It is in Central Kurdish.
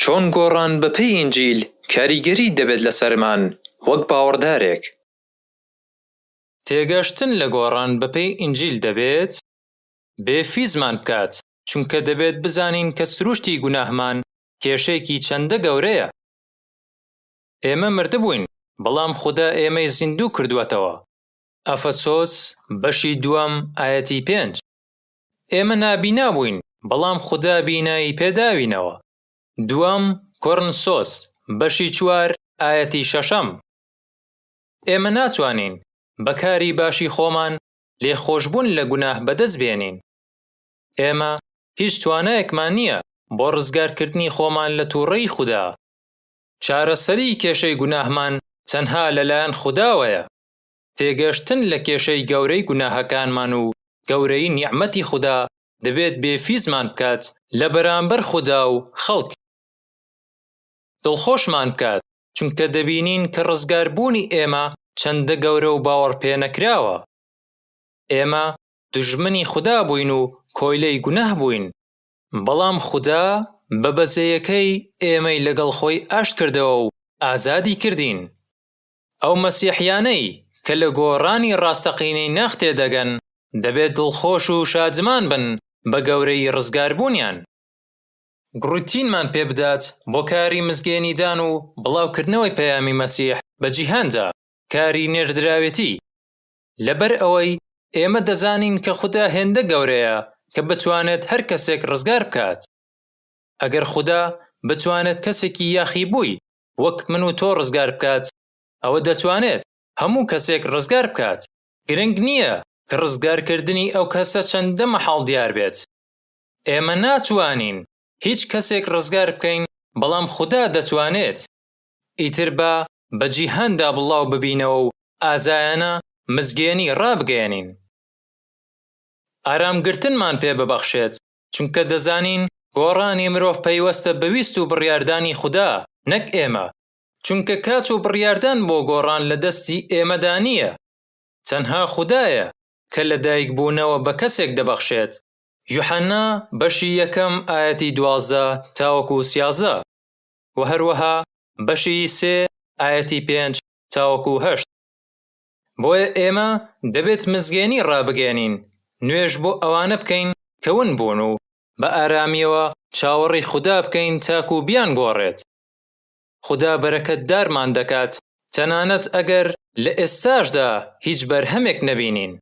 چۆن گۆڕان بەپێی ئینجیل کاریگەری دەبێت لەسەرمان وەک باوەڕدارێک. تێگەشتن لە گۆڕان بەپێی ئینجیل دەبێت بێفیزمان بکات، چونکە دەبێت بزانین کە سروشتی گوناهمان کێشەیەکی چەندە گەورەیە. ئێمە مردبووین، بەڵام خوددا ئێمەی زیندوو کردووەتەوە. ئەفەسۆس بەشی دووەم ئایەتی 5. ئێمە نابینا بووین، بەڵام خوددا بینایی پێداوینەوە. دووەم کۆرنسۆس بەشی 4 ئایەتی 6. ئێمە ناتوانین بەکاری باشی خۆمان لێخۆشبوون لە گوناه بەدەست بێنین. ئێمە هیچ توانایەکمان نییە بۆ ڕزگارکردنی خۆمان لە تووڕەی خوددا. چارەسەری کێشەی گوناهمان تەنها لەلایەن خودداوەیە. تێگەشتن لە کێشەی گەورەی گوناهەکانمان و گەورەی نیعمەتی خوددا دەبێت بێفیزمان بکات لە بەرامبەر خوددا و خەڵک. دڵخۆشمان بکات، چونکە دەبینین کە ڕزگاربوونی ئێمە چەندە گەورە و باوەڕ پێنەکراوە. ئێمە دوژمنی خوددا بووین و کۆیلەی گوناه بووین، بەڵام خوددا بە بەزەیەکەی ئێمەی لەگەڵ خۆی ئاشت کردەوە و ئازادی کردین. ئەو مەسیحیانەی کە لە گۆڕانی ڕاستەقینەی ناخ تێدەگەن دەبێت دڵخۆش و شادمان بن بە گەورەی ڕزگاربوونیان. گڕوتینمان پێ بدات بۆ کاری مزگەێنیدان و بڵاوکردنەوەی پەیامی مەسیح بە جیهاندا، کاری نێردراوێتی. لەبەر ئەوەی ئێمە دەزانین کە خوددا هێندە گەورەیە کە بتوانێت هەر کەسێک ڕزگار بکات. ئەگەر خوددا بتوانێت کەسێکی یاخی بووی وەک من و تۆ ڕزگار بکات، ئەوە دەتوانێت هەموو کەسێک ڕزگار بکات. گرنگ نییە کە ڕزگارکردنی ئەو کەسە چەندە مەحاڵ دیار بێت. ئێمە ناتوانین هیچ کەسێک ڕزگار بکەین، بەڵام خوددا دەتوانێت. ئیتر بە جیهاندا بڵاو ببینەوە و ئازایانە مزگەێنی ڕابگەێنین. ئارامگرتنمان پێ ببەخشێت، چونکە دەزانین گۆڕانی مرۆڤ پەیوەستە بەویست و بڕیاردانی خوددا، نەک ئێمە، چونکە کات و بڕیاردان بۆ گۆڕان لە دەستی ئێمەدا نییە. تەنها خوددایە کە لە دایکبوونەوە بە کەسێک دەبەخشێت. یوحەنا بەشی 1 ئایەتی 12 تاوەکو 13 و هەروەها بەشی 3 ئایەتی 5 تاوەکو 8. بۆیە ئێمە دەبێت مزگەێنی ڕابگەێنین، نوێژ بۆ ئەوانە بکەین کە ون بوون و بە ئارامیەوە چاوەڕی خوددا بکەین تاکو بیان گۆڕێت. خوددا بەرەکەتدارمان دەکات، تەنانەت ئەگەر لە ئێستاشدا هیچ بەرهەمێک نەبینین.